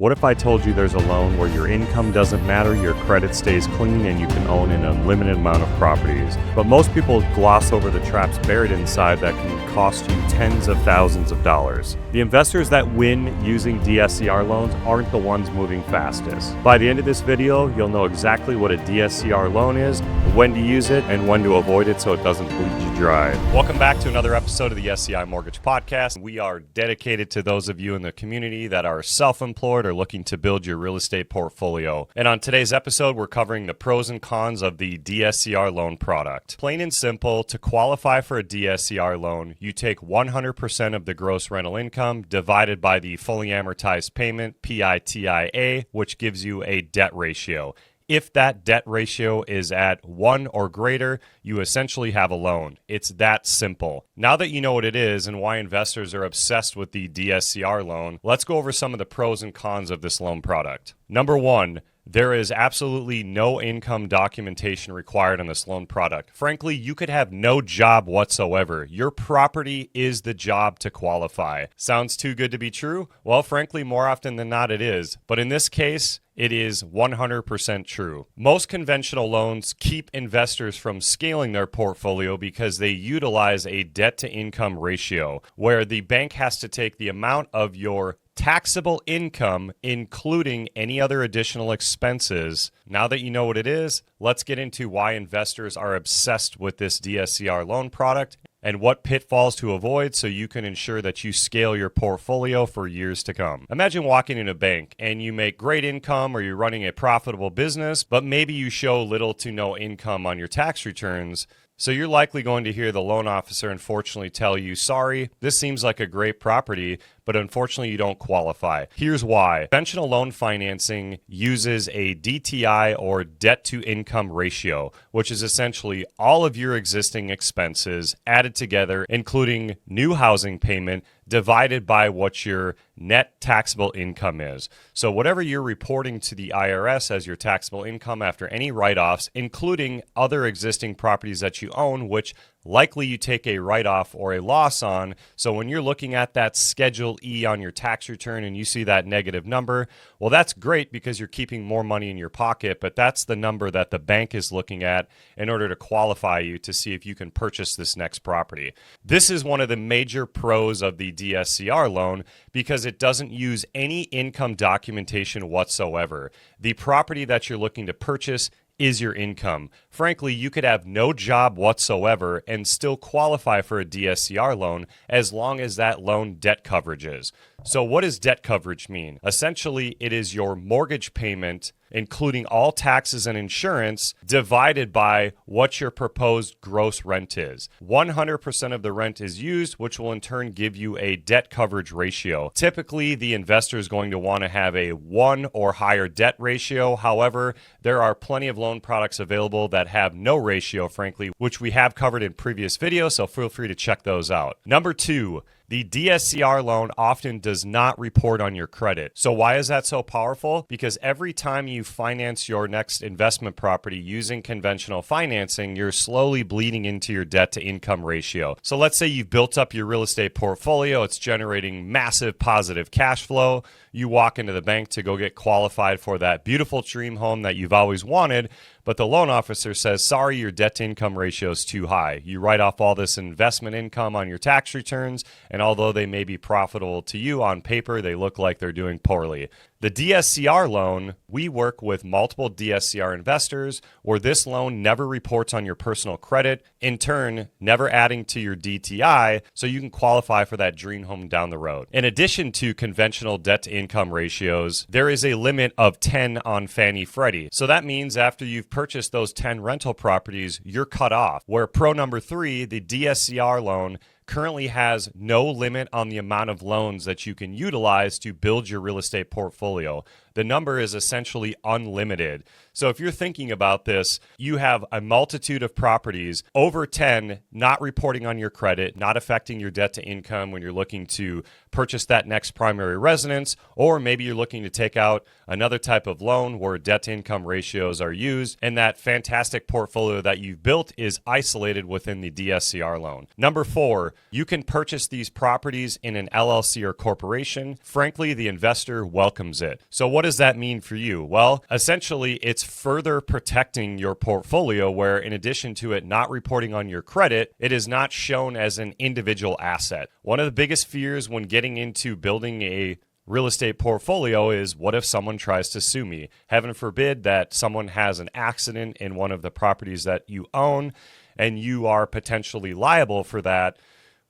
What if I told you there's a loan where your income doesn't matter, your credit stays clean, and you can own an unlimited amount of properties? But most people gloss over the traps buried inside that can cost you tens of thousands of dollars. The investors that win using DSCR loans aren't the ones moving fastest. By the end of this video, you'll know exactly what a DSCR loan is, when to use it, and when to avoid it so it doesn't bleed you dry. Welcome back to another episode of the SCI Mortgage Podcast. We are dedicated to those of you in the community that are self-employed or looking to build your real estate portfolio. And on today's episode, we're covering the pros and cons of the DSCR loan product. Plain and simple, to qualify for a DSCR loan, you take 100% of the gross rental income divided by the fully amortized payment, PITIA, which gives you a debt ratio. If that debt ratio is at 1 or greater, you essentially have a loan. It's that simple. Now that you know what it is and why investors are obsessed with the DSCR loan, let's go over some of the pros and cons of this loan product. Number 1, there is absolutely no income documentation required on this loan product. Frankly, you could have no job whatsoever. Your property is the job to qualify. Sounds too good to be true? Well, frankly, more often than not it is. But in this case, it is 100% true. Most conventional loans keep investors from scaling their portfolio because they utilize a debt-to-income ratio, where the bank has to take the amount of your taxable income, including any other additional expenses. Now that you know what it is, let's get into why investors are obsessed with this DSCR loan product and what pitfalls to avoid so you can ensure that you scale your portfolio for years to come. Imagine walking in a bank and you make great income or you're running a profitable business, but maybe you show little to no income on your tax returns. So you're likely going to hear the loan officer unfortunately tell you, sorry, this seems like a great property, but unfortunately you don't qualify. Here's why. Conventional loan financing uses a DTI or debt to income ratio, which is essentially all of your existing expenses added together, including new housing payment, divided by what your net taxable income is. So whatever you're reporting to the IRS as your taxable income after any write-offs, including other existing properties that you own, which likely you take a write-off or a loss on. So when you're looking at that Schedule E on your tax return and you see that negative number, well, that's great because you're keeping more money in your pocket, but that's the number that the bank is looking at in order to qualify you to see if you can purchase this next property. This is one of the major pros of the DSCR loan because it doesn't use any income documentation whatsoever. The property that you're looking to purchase is your income. Frankly, you could have no job whatsoever and still qualify for a DSCR loan as long as that loan debt coverage is. So what does debt coverage mean? Essentially, it is your mortgage payment, including all taxes and insurance, divided by what your proposed gross rent is. 100% of the rent is used, which will in turn give you a debt coverage ratio. Typically, the investor is going to want to have a 1 or higher debt ratio. However, there are plenty of loan products available that have no ratio, frankly, which we have covered in previous videos, so feel free to check those out. Number 2, the DSCR loan often does not report on your credit. So why is that so powerful? Because every time you finance your next investment property using conventional financing, you're slowly bleeding into your debt to income ratio. So let's say you've built up your real estate portfolio, it's generating massive positive cash flow. You walk into the bank to go get qualified for that beautiful dream home that you've always wanted, but the loan officer says, sorry, your debt to income ratio is too high. You write off all this investment income on your tax returns, and although they may be profitable to you on paper, they look like they're doing poorly. The DSCR loan, we work with multiple DSCR investors where this loan never reports on your personal credit, in turn, never adding to your DTI, so you can qualify for that dream home down the road. In addition to conventional debt to income ratios, there is a limit of 10 on Fannie Freddie. So that means after you've purchased those 10 rental properties, you're cut off. Where pro number 3, the DSCR loan, currently has no limit on the amount of loans that you can utilize to build your real estate portfolio. the number is essentially unlimited. So if you're thinking about this, you have a multitude of properties, over 10, not reporting on your credit, not affecting your debt to income when you're looking to purchase that next primary residence, or maybe you're looking to take out another type of loan where debt to income ratios are used, and that fantastic portfolio that you've built is isolated within the DSCR loan. Number 4, you can purchase these properties in an LLC or corporation. Frankly, the investor welcomes it. So what does that mean for you? Well, essentially, it's further protecting your portfolio where, in addition to it not reporting on your credit, it is not shown as an individual asset. One of the biggest fears when getting into building a real estate portfolio is, what if someone tries to sue me? Heaven forbid that someone has an accident in one of the properties that you own and you are potentially liable for that.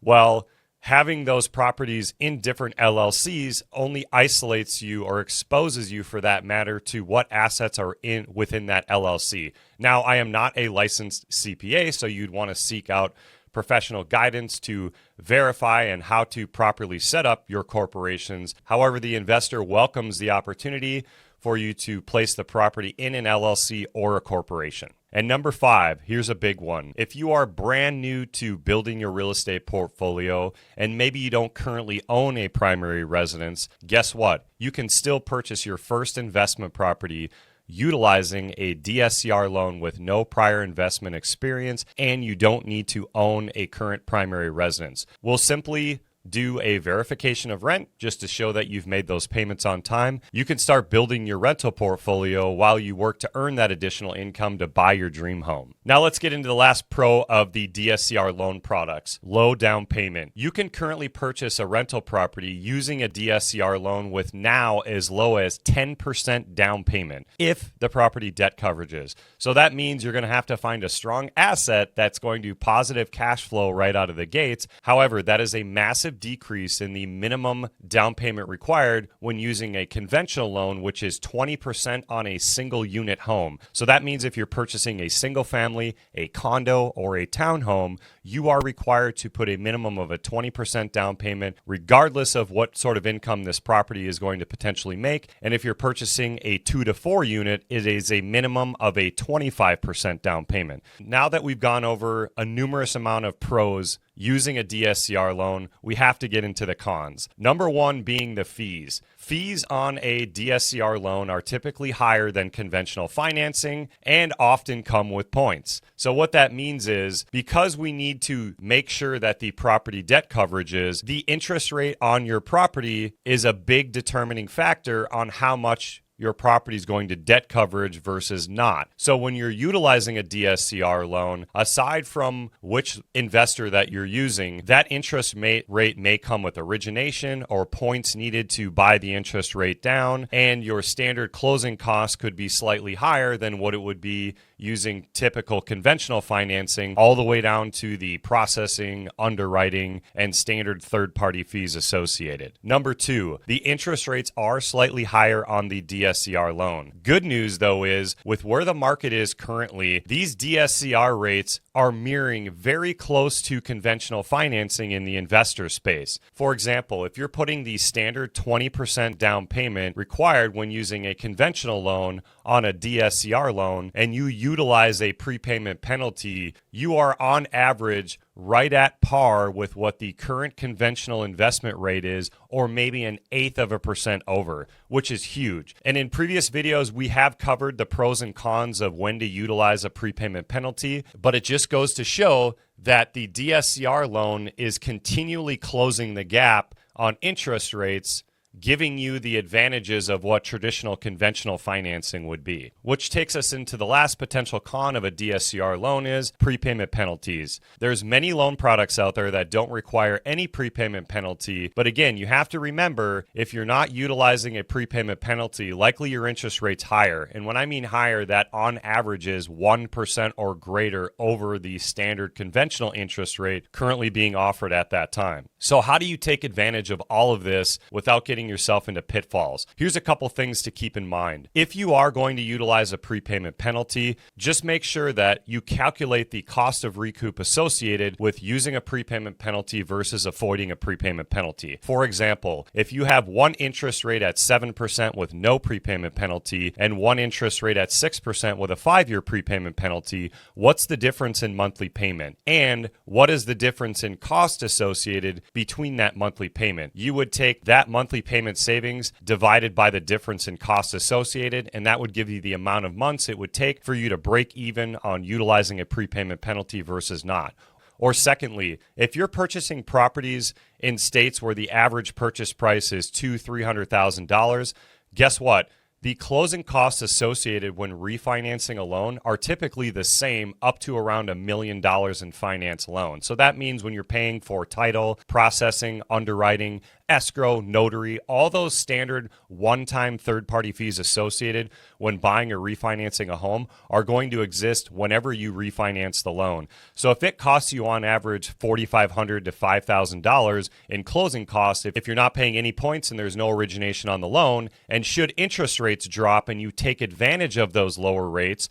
Well, having those properties in different LLCs only isolates you or exposes you, for that matter, to what assets are within that LLC. Now, I am not a licensed CPA, so you'd want to seek out professional guidance to verify and how to properly set up your corporations. However, the investor welcomes the opportunity for you to place the property in an LLC or a corporation. And number 5, here's a big one. If you are brand new to building your real estate portfolio and maybe you don't currently own a primary residence, guess what? You can still purchase your first investment property utilizing a DSCR loan with no prior investment experience, and you don't need to own a current primary residence. We'll simply do a verification of rent just to show that you've made those payments on time. You can start building your rental portfolio while you work to earn that additional income to buy your dream home. Now let's get into the last pro of the DSCR loan products, low down payment. You can currently purchase a rental property using a DSCR loan with now as low as 10% down payment if the property debt coverages. So that means you're going to have to find a strong asset that's going to positive cash flow right out of the gates. However, that is a massive decrease in the minimum down payment required when using a conventional loan, which is 20% on a single unit home. So that means if you're purchasing a single family, a condo, or a townhome, you are required to put a minimum of a 20% down payment, regardless of what sort of income this property is going to potentially make. And if you're purchasing a 2 to 4 unit, it is a minimum of a 25% down payment. Now that we've gone over a numerous amount of pros using a DSCR loan, we have to get into the cons. Number 1 being the fees. Fees on a DSCR loan are typically higher than conventional financing and often come with points. So what that means is, because we need to make sure that the property debt coverages, the interest rate on your property is a big determining factor on how much your property is going to debt coverage versus not. So when you're utilizing a DSCR loan, aside from which investor that you're using, that interest rate may come with origination or points needed to buy the interest rate down, and your standard closing costs could be slightly higher than what it would be using typical conventional financing, all the way down to the processing, underwriting, and standard third-party fees associated. Number 2, the interest rates are slightly higher on the DSCR loan. Good news, though, is with where the market is currently, these DSCR rates are mirroring very close to conventional financing in the investor space. For example, if you're putting the standard 20% down payment required when using a conventional loan on a DSCR loan, and you utilize a prepayment penalty, you are on average right at par with what the current conventional investment rate is, or maybe 1/8% over, which is huge. And in previous videos, we have covered the pros and cons of when to utilize a prepayment penalty, but it just goes to show that the DSCR loan is continually closing the gap on interest rates, giving you the advantages of what traditional conventional financing would be. Which takes us into the last potential con of a DSCR loan is prepayment penalties. There's many loan products out there that don't require any prepayment penalty, but again, you have to remember, if you're not utilizing a prepayment penalty, likely your interest rate's higher. And when I mean higher, that on average is 1% or greater over the standard conventional interest rate currently being offered at that time. So how do you take advantage of all of this without getting getting yourself into pitfalls. Here's a couple things to keep in mind. If you are going to utilize a prepayment penalty, just make sure that you calculate the cost of recoup associated with using a prepayment penalty versus avoiding a prepayment penalty. For example, if you have one interest rate at 7% with no prepayment penalty and one interest rate at 6% with a 5-year prepayment penalty, what's the difference in monthly payment? And what is the difference in cost associated between that monthly payment? You would take that monthly payment savings divided by the difference in cost associated, and that would give you the amount of months it would take for you to break even on utilizing a prepayment penalty versus not. Or secondly, if you're purchasing properties in states where the average purchase price is $200,000-$300,000, guess what? The closing costs associated when refinancing a loan are typically the same up to around $1 million in finance loan. So that means when you're paying for title, processing, underwriting, escrow, notary, all those standard one-time third-party fees associated when buying or refinancing a home are going to exist whenever you refinance the loan. So if it costs you on average $4,500 to $5,000 in closing costs, if you're not paying any points and there's no origination on the loan, and should interest rates drop and you take advantage of those lower rates,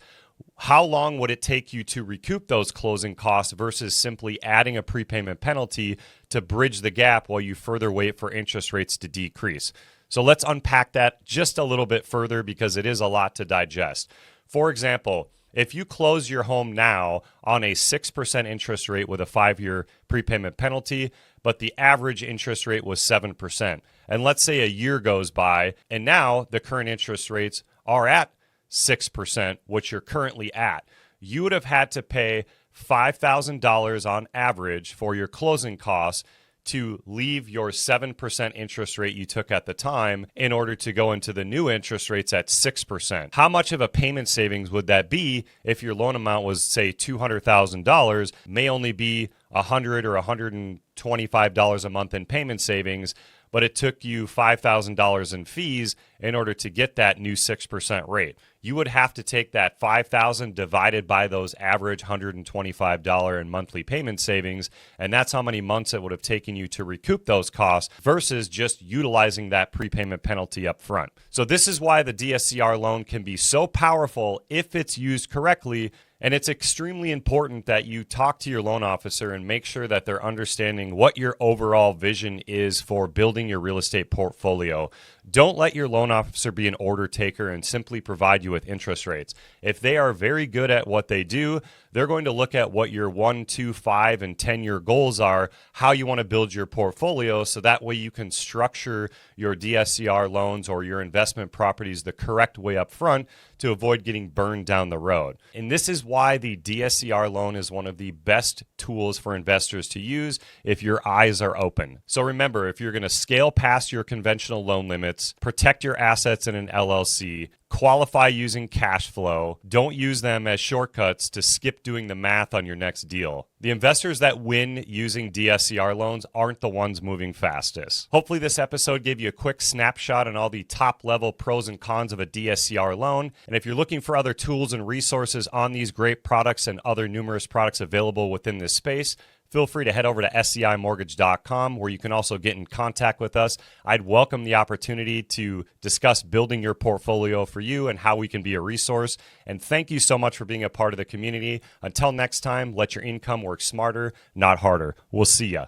how long would it take you to recoup those closing costs versus simply adding a prepayment penalty to bridge the gap while you further wait for interest rates to decrease? So let's unpack that just a little bit further because it is a lot to digest. For example, if you close your home now on a 6% interest rate with a 5-year prepayment penalty, but the average interest rate was 7%, and let's say a year goes by and now the current interest rates are at 6%, which you're currently at, you would have had to pay $5,000 on average for your closing costs to leave your 7% interest rate you took at the time in order to go into the new interest rates at 6%. How much of a payment savings would that be if your loan amount was, say, $200,000, may only be $100 or $125 a month in payment savings, but it took you $5,000 in fees in order to get that new 6% rate. You would have to take that $5,000 divided by those average $125 in monthly payment savings, and that's how many months it would have taken you to recoup those costs versus just utilizing that prepayment penalty up front. So this is why the DSCR loan can be so powerful if it's used correctly. And it's extremely important that you talk to your loan officer and make sure that they're understanding what your overall vision is for building your real estate portfolio. Don't let your loan officer be an order taker and simply provide you with interest rates. If they are very good at what they do, they're going to look at what your 1, 2, 5, and 10-year goals are, how you want to build your portfolio, so that way you can structure your DSCR loans or your investment properties the correct way up front to avoid getting burned down the road. And this is why the DSCR loan is one of the best tools for investors to use if your eyes are open. So remember, if you're going to scale past your conventional loan limits, protect your assets in an LLC, qualify using cash flow, don't use them as shortcuts to skip doing the math on your next deal. The investors that win using DSCR loans aren't the ones moving fastest. Hopefully this episode gave you a quick snapshot on all the top level pros and cons of a DSCR loan. And if you're looking for other tools and resources on these great products and other numerous products available within this space, feel free to head over to sceimortgage.com, where you can also get in contact with us. I'd welcome the opportunity to discuss building your portfolio for you and how we can be a resource. And thank you so much for being a part of the community. Until next time, let your income work smarter, not harder. We'll see ya.